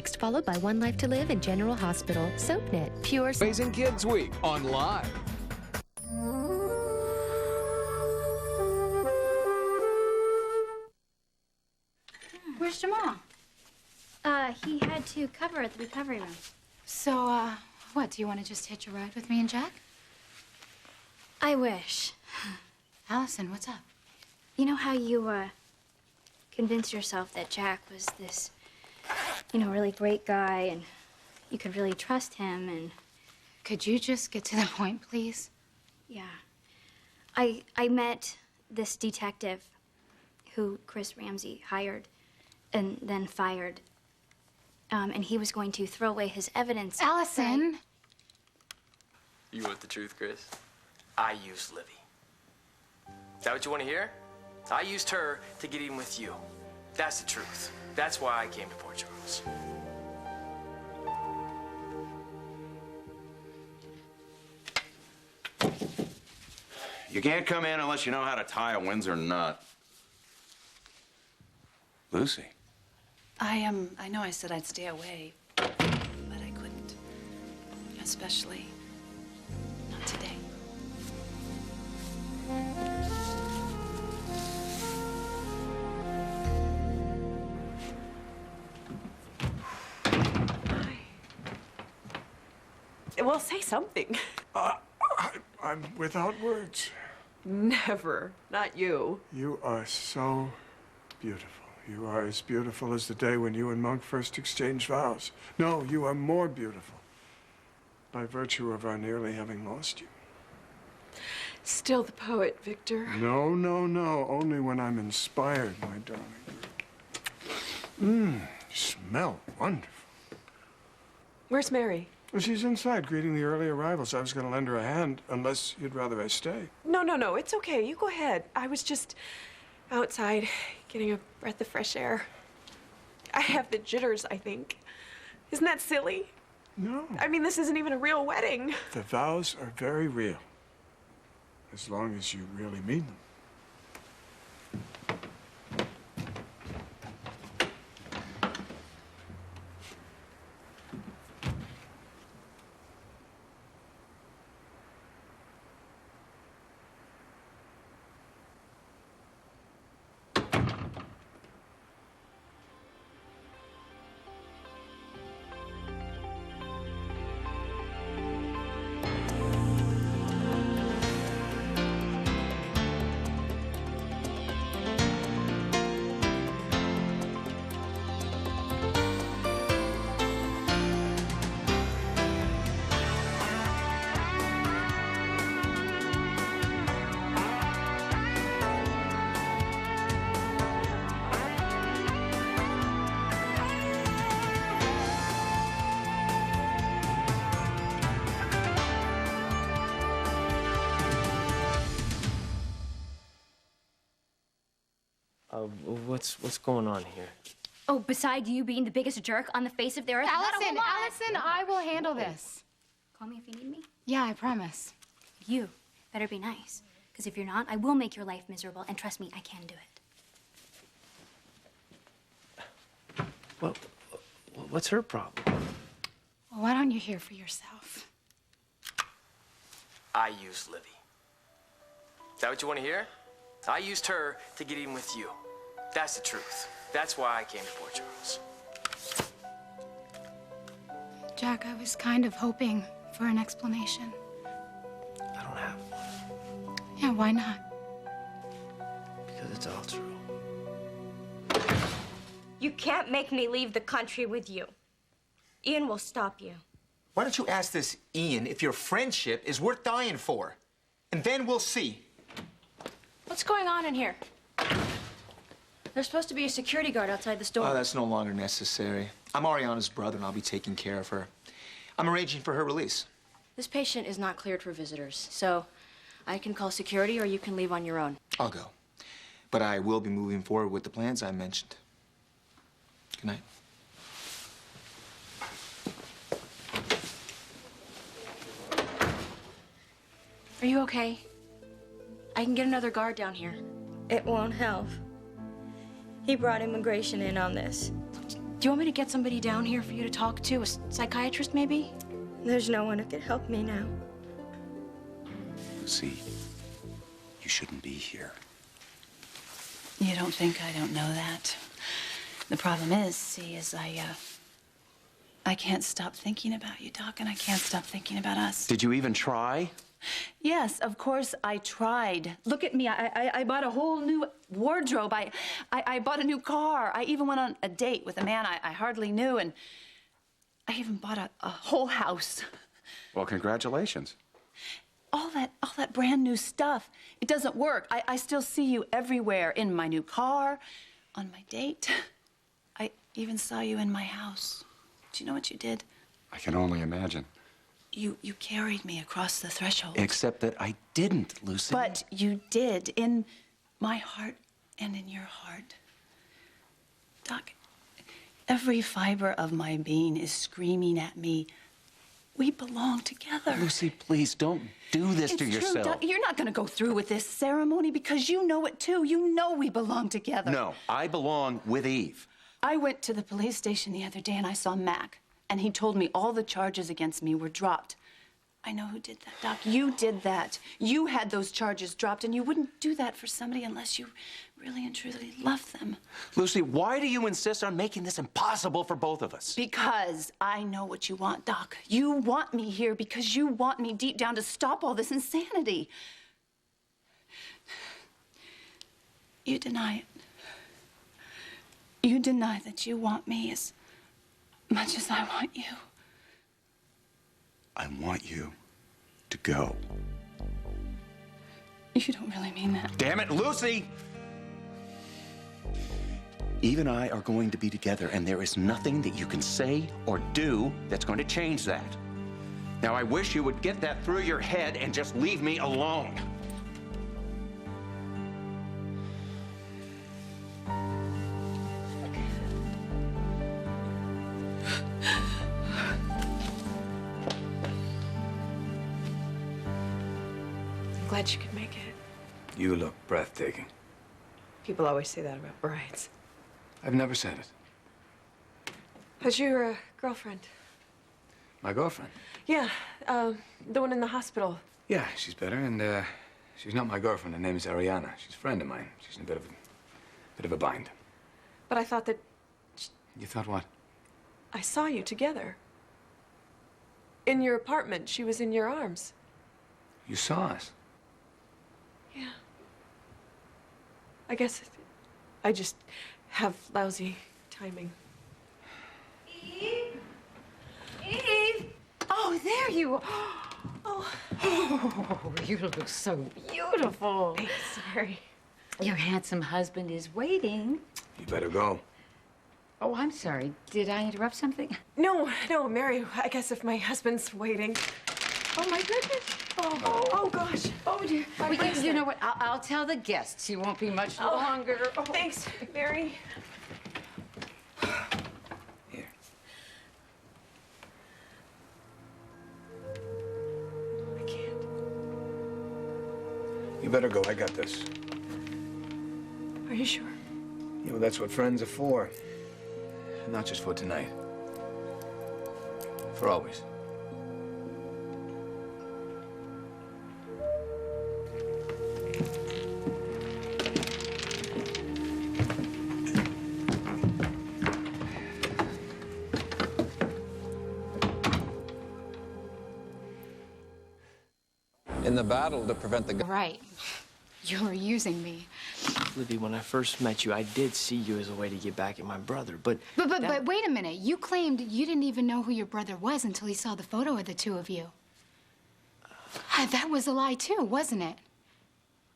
next, followed by One Life to Live and General Hospital. SoapNet, pure... Raising Kids Week on Live. Where's Jamal? He had to cover at the recovery room. So, what, do you want to just hitch a ride with me and Jack? I wish. Allison, what's up? You know how you, convinced yourself that Jack was this, really great guy and you could really trust him and... Could you just get to the point, please? Yeah. I met this detective who Chris Ramsey hired and then fired. And he was going to throw away his evidence. Allison! You want the truth, Chris? I used Livy. Is that what you want to hear? I used her to get even with you. That's the truth. That's why I came to Port Charles. You can't come in unless you know how to tie a Windsor knot. Lucy. I know I said I'd stay away, but I couldn't. Especially not today. Well, say something. I'm without words. Never. Not you. You are so beautiful. You are as beautiful as the day when you and Monk first exchanged vows. No, you are more beautiful by virtue of our nearly having lost you. Still the poet, Victor. No, no, no. Only when I'm inspired, my darling. You smell wonderful. Where's Mary? Well, she's inside greeting the early arrivals. I was going to lend her a hand, unless you'd rather I stay. No, it's okay. You go ahead. I was just outside getting a breath of fresh air. I have the jitters, I think. Isn't that silly? No. I mean, this isn't even a real wedding. The vows are very real, as long as you really mean them. What's going on here? Oh, besides you being the biggest jerk on the face of the earth. Allison, I will handle this. Call me if you need me. Yeah, I promise. You better be nice. Because if you're not, I will make your life miserable. And trust me, I can do it. Well, what's her problem? Well, why don't you hear for yourself? I used Livy. Is that what you want to hear? I used her to get even with you. That's the truth. That's why I came to Port Charles. Jack, I was kind of hoping for an explanation. I don't have one. Yeah, why not? Because it's all true. You can't make me leave the country with you. Ian will stop you. Why don't you ask this Ian if your friendship is worth dying for? And then we'll see. What's going on in here? There's supposed to be a security guard outside the store. Oh, that's no longer necessary. I'm Ariana's brother, and I'll be taking care of her. I'm arranging for her release. This patient is not cleared for visitors, so I can call security or you can leave on your own. I'll go. But I will be moving forward with the plans I mentioned. Good night. Are you okay? I can get another guard down here. It won't help. He brought immigration in on this. Do you want me to get somebody down here for you to talk to? A psychiatrist, maybe? There's no one who can help me now. Lucy, you shouldn't be here. You don't think I don't know that? The problem is, I can't stop thinking about you, Doc, and I can't stop thinking about us. Did you even try? Yes, of course I tried. Look at me. I bought a whole new wardrobe. I bought a new car. I even went on a date with a man I hardly knew, and I even bought a whole house. Well, congratulations. All that brand new stuff, it doesn't work. I still see you everywhere, in my new car, on my date. I even saw you in my house. Do you know what you did? I can only imagine. You carried me across the threshold. Except that I didn't, Lucy. But you did, in my heart and in your heart. Doc, every fiber of my being is screaming at me, we belong together. Lucy, please don't do this to It's true, yourself. Doc. You're not going to go through with this ceremony because you know it too. You know we belong together. No, I belong with Eve. I went to the police station the other day and I saw Mac, and he told me all the charges against me were dropped. I know who did that, Doc. You did that. You had those charges dropped, and you wouldn't do that for somebody unless you really and truly love them. Lucy, why do you insist on making this impossible for both of us? Because I know what you want, Doc. You want me here because you want me deep down to stop all this insanity. You deny it. You deny that you want me as much as I want you. I want you to go. You don't really mean that. Damn it, Lucy! Eve and I are going to be together, and there is nothing that you can say or do that's going to change that. Now, I wish you would get that through your head and just leave me alone. Glad you could make it. You look breathtaking. People always say that about brides. I've never said it. How's your girlfriend? My girlfriend? Yeah, the one in the hospital. Yeah, she's better, and she's not my girlfriend. Her name is Ariana. She's a friend of mine. She's in a bit of a bind. But I thought that You thought what? I saw you together. In your apartment. She was in your arms. You saw us. Yeah. I guess I just have lousy timing. Eve? Eve! Oh, there you are. Oh. Oh, you look so beautiful. Thanks, Mary. Your handsome husband is waiting. You better go. Oh, I'm sorry. Did I interrupt something? No, Mary. I guess if my husband's waiting. Oh, my goodness. Oh gosh. Oh, dear. You know what? I'll tell the guests. He won't be much longer. Oh. Thanks, Mary. Here. I can't. You better go. I got this. Are you sure? Yeah, well, that's what friends are for. Not just for tonight. For always. In the battle to prevent the... Right. You were using me. Libby, when I first met you, I did see you as a way to get back at my brother, but... But wait a minute. You claimed you didn't even know who your brother was until he saw the photo of the two of you. That was a lie, too, wasn't it?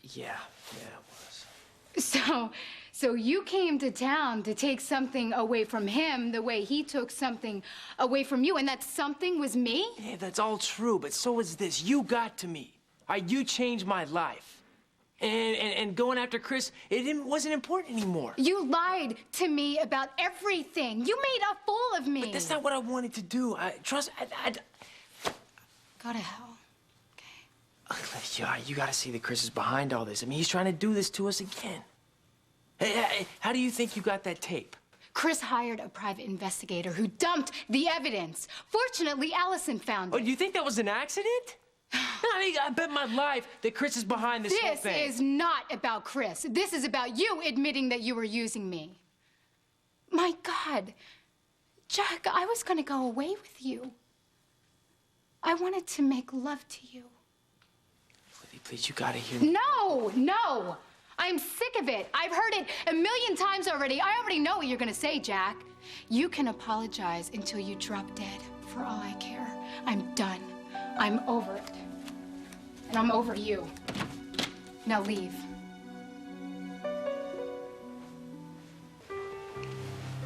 Yeah, it was. So you came to town to take something away from him the way he took something away from you, and that something was me? Yeah, that's all true, but so is this. You got to me. You changed my life. And going after Chris, wasn't important anymore. You lied to me about everything. You made a fool of me. But that's not what I wanted to do. Trust me, Go to hell. Olivia, you gotta see that Chris is behind all this. I mean, he's trying to do this to us again. Hey, how do you think you got that tape? Chris hired a private investigator who dumped the evidence. Fortunately, Allison found it. Oh, you think that was an accident? I mean, I bet my life that Chris is behind this whole thing. This is not about Chris. This is about you admitting that you were using me. My God. Jack, I was going to go away with you. I wanted to make love to you. Libby, please, you gotta hear me. No! I'm sick of it. I've heard it a million times already. I already know what you're gonna say, Jack. You can apologize until you drop dead. For all I care. I'm done. I'm over it. And I'm over you. Now leave.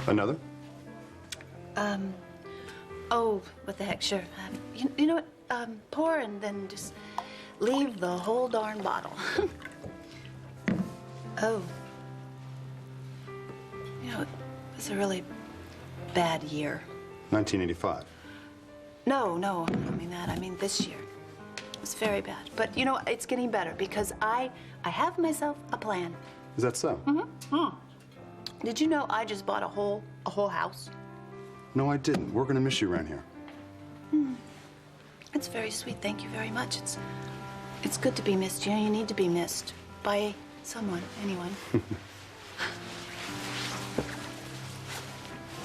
Another? Oh, what the heck, sure. You know what? Pour and then just leave the whole darn bottle. Oh. You know, it was a really bad year. 1985. No, I don't mean that. I mean this year. It was very bad. But, you know, it's getting better because I have myself a plan. Is that so? Mm-hmm. Did you know I just bought a whole house? No, I didn't. We're gonna miss you around here. It's very sweet. Thank you very much. It's good to be missed. You know, you need to be missed by someone, anyone.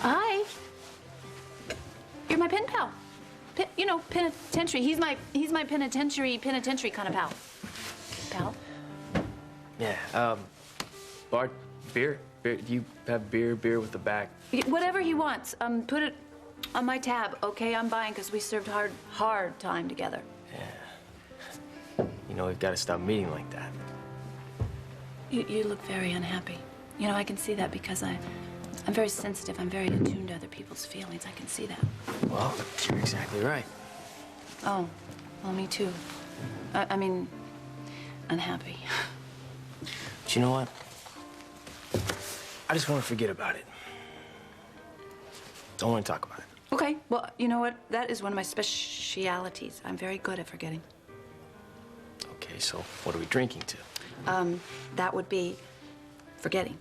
Hi. You're my pen pal. You know, penitentiary. He's my penitentiary kind of pal. Pal? Yeah, Bart, beer? Do you have beer with the back? Whatever he wants. Put it on my tab, okay? I'm buying because we served hard time together. Yeah. You know, we've got to stop meeting like that. You look very unhappy. You know, I can see that because I'm very sensitive. I'm very attuned to other people's feelings. I can see that. Well, you're exactly right. Oh, well, me too. I mean, unhappy. But you know what? I just want to forget about it. Don't want to talk about it. Okay, well, you know what? That is one of my specialities. I'm very good at forgetting. Okay, so what are we drinking to? That would be forgetting.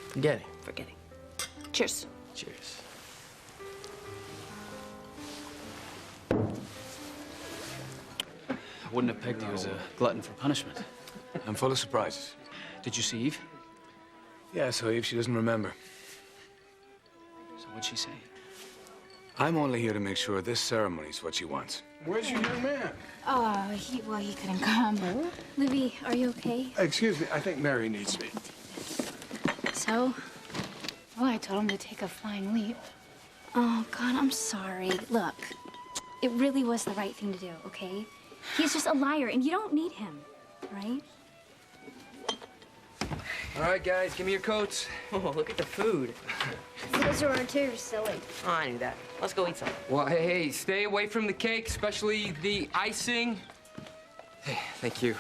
Forgetting. Forgetting. Cheers. Cheers. I wouldn't have pegged you as a glutton for punishment. I'm full of surprises. Did you see Eve? Yeah, so Eve, she doesn't remember. So what'd she say? I'm only here to make sure this ceremony's what she wants. Where's your young man? Oh, he couldn't come. Libby, are you okay? Excuse me, I think Mary needs me. So? Well, I told him to take a flying leap. Oh, God, I'm sorry. Look, it really was the right thing to do, okay? He's just a liar, and you don't need him, right? All right, guys, give me your coats. Oh, look at the food. Those are too silly. Oh, I knew that. Let's go eat some. Well, hey, stay away from the cake, especially the icing. Hey, thank you.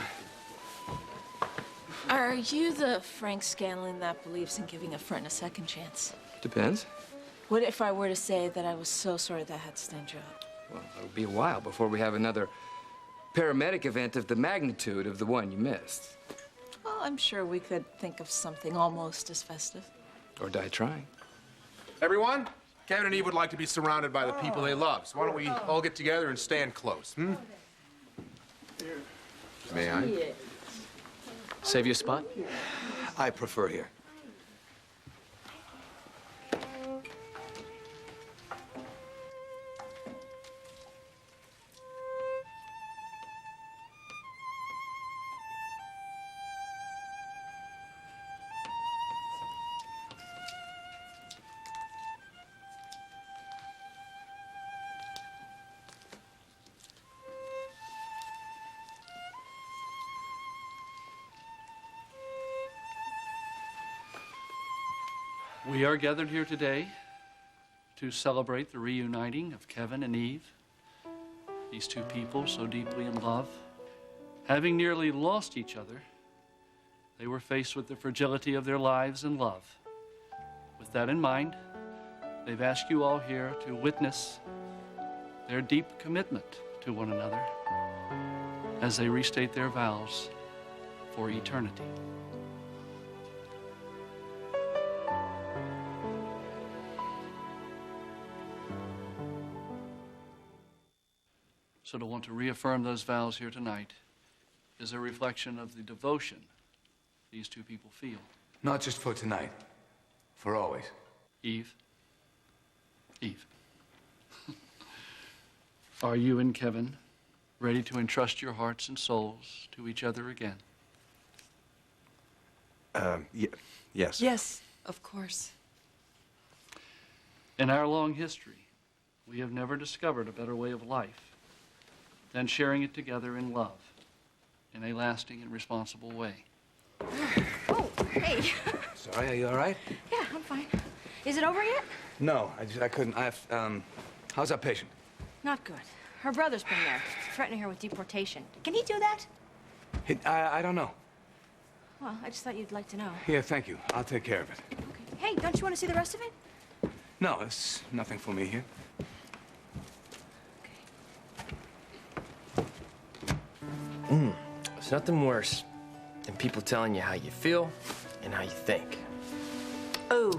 Are you the Frank Scanlon that believes in giving a friend a second chance? Depends. What if I were to say that I was so sorry that I had to stand you up? Well, it'll be a while before we have another paramedic event of the magnitude of the one you missed. Well, I'm sure we could think of something almost as festive. Or die trying. Everyone, Kevin and Eve would like to be surrounded by the people they love. So why don't we all get together and stand close, hmm? May I? Save you a spot? I prefer here. We are gathered here today to celebrate the reuniting of Kevin and Eve, these two people so deeply in love. Having nearly lost each other, they were faced with the fragility of their lives and love. With that in mind, they've asked you all here to witness their deep commitment to one another as they restate their vows for eternity. So to want to reaffirm those vows here tonight is a reflection of the devotion these two people feel. Not just for tonight, for always. Eve? Eve. Are you and Kevin ready to entrust your hearts and souls to each other again? Yes. Yes, of course. In our long history, we have never discovered a better way of life than sharing it together in love, in a lasting and responsible way. Oh, hey. Sorry, are you all right? Yeah, I'm fine. Is it over yet? No, I couldn't. How's our patient? Not good. Her brother's been there, threatening her with deportation. Can he do that? I don't know. Well, I just thought you'd like to know. Yeah, thank you. I'll take care of it. Hey, don't you want to see the rest of it? No, it's nothing for me here. There's nothing worse than people telling you how you feel and how you think. Oh,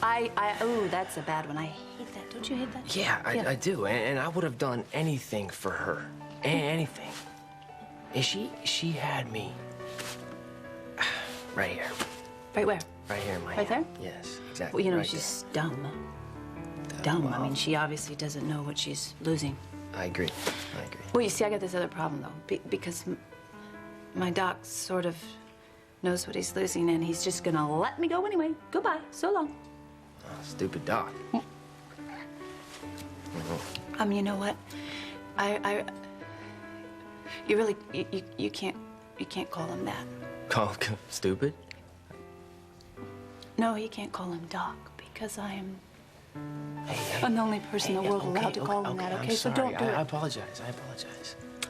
oh, that's a bad one. I hate that. Don't you hate that? Yeah, I do. And I would have done anything for her. Anything. And she had me right here. Right where? Right here in my Right hand. there? Yes, exactly. Well, you know, right she's dumb. Dumb. I mean, she obviously doesn't know what she's losing. there. I agree. Well, you see, I got this other problem, though, because my doc sort of knows what he's losing, and he's just gonna let me go anyway. Goodbye. So long. Oh, stupid doc. You know what? You really, you can't call him that. Call stupid? No, you can't call him Doc, because I am I'm the only person in the world allowed to call him that, okay? So don't do it. I apologize.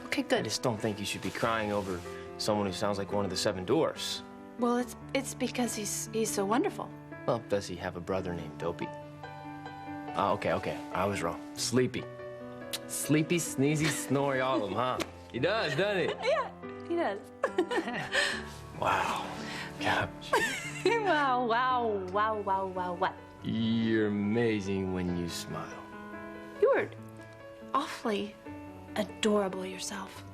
Okay, good. I just don't think you should be crying over someone who sounds like one of the seven dwarfs. Well, it's because he's so wonderful. Well, does he have a brother named Dopey? Oh, okay. I was wrong. Sleepy. Sleepy, sneezy, snory, all of them, huh? He does, doesn't he? Yeah, he does. Wow. Gosh. Wow, what? You're amazing when you smile. You are awfully adorable yourself.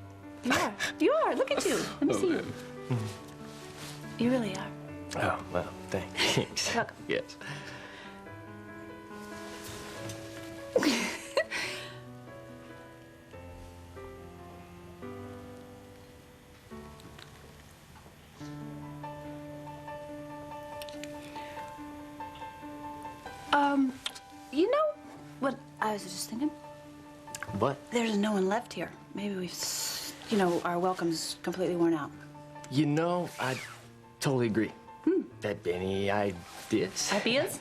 You are. You are. Look at you. Let me see you. You really are. Oh, well, thanks. Welcome. Yes. You know what I was just thinking? What? There's no one left here. Maybe our welcome's completely worn out. You know, I totally agree. That any ideas? Ideas?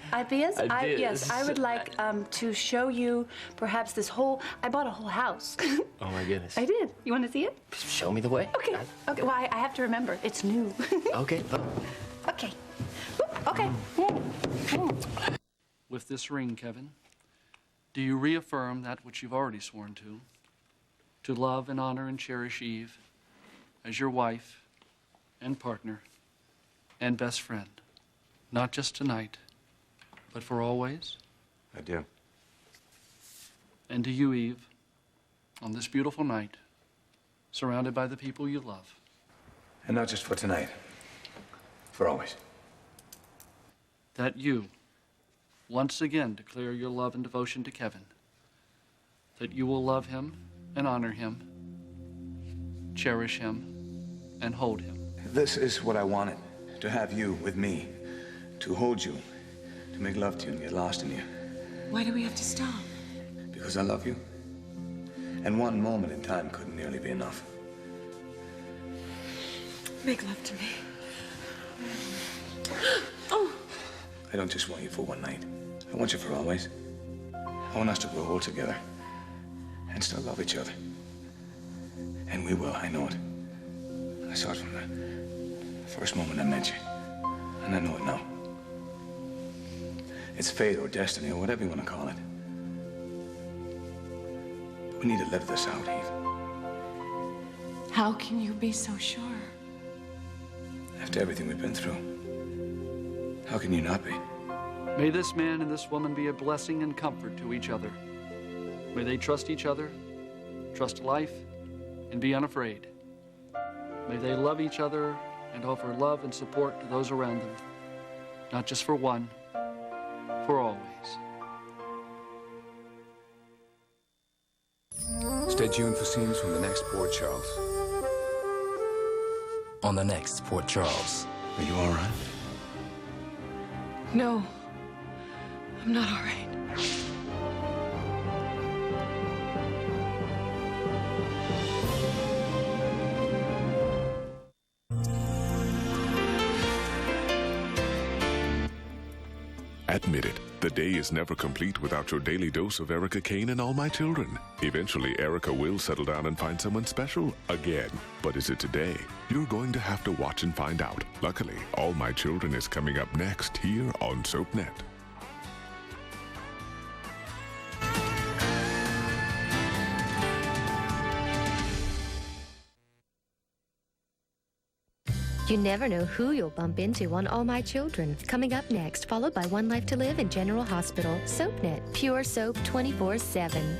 Yes, I would like to show you perhaps I bought a whole house. Oh my goodness. I did. You want to see it? Show me the way. Okay. Okay. Well, I have to remember. It's new. Okay. Okay. Okay. With this ring, Kevin, do you reaffirm that which you've already sworn to love and honor and cherish Eve as your wife and partner and best friend, not just tonight, but for always? I do. And to you, Eve, on this beautiful night, surrounded by the people you love? And not just for tonight, for always. That you once again declare your love and devotion to Kevin, that you will love him and honor him, cherish him, and hold him. This is what I wanted, to have you with me, to hold you, to make love to you and get lost in you. Why do we have to stop? Because I love you. And one moment in time couldn't nearly be enough. Make love to me. I don't just want you for one night. I want you for always. I want us to grow old together and still love each other. And we will, I know it. I saw it from the first moment I met you. And I know it now. It's fate or destiny or whatever you want to call it. But we need to live this out, Eve. How can you be so sure? After everything we've been through. How can you not be? May this man and this woman be a blessing and comfort to each other. May they trust each other trust life, and be unafraid. May they love each other and offer love and support to those around them, not just for one, for always. Stay tuned for scenes from the next Port Charles. On the next Port Charles. Are you all right? No, I'm not all right. Admit it, the day is never complete without your daily dose of Erica Kane and All My Children. Eventually, Erica will settle down and find someone special again. But is it today? You're going to have to watch and find out. Luckily, All My Children is coming up next here on SoapNet. You never know who you'll bump into on All My Children. Coming up next, followed by One Life to Live in General Hospital. SoapNet, pure soap 24/7.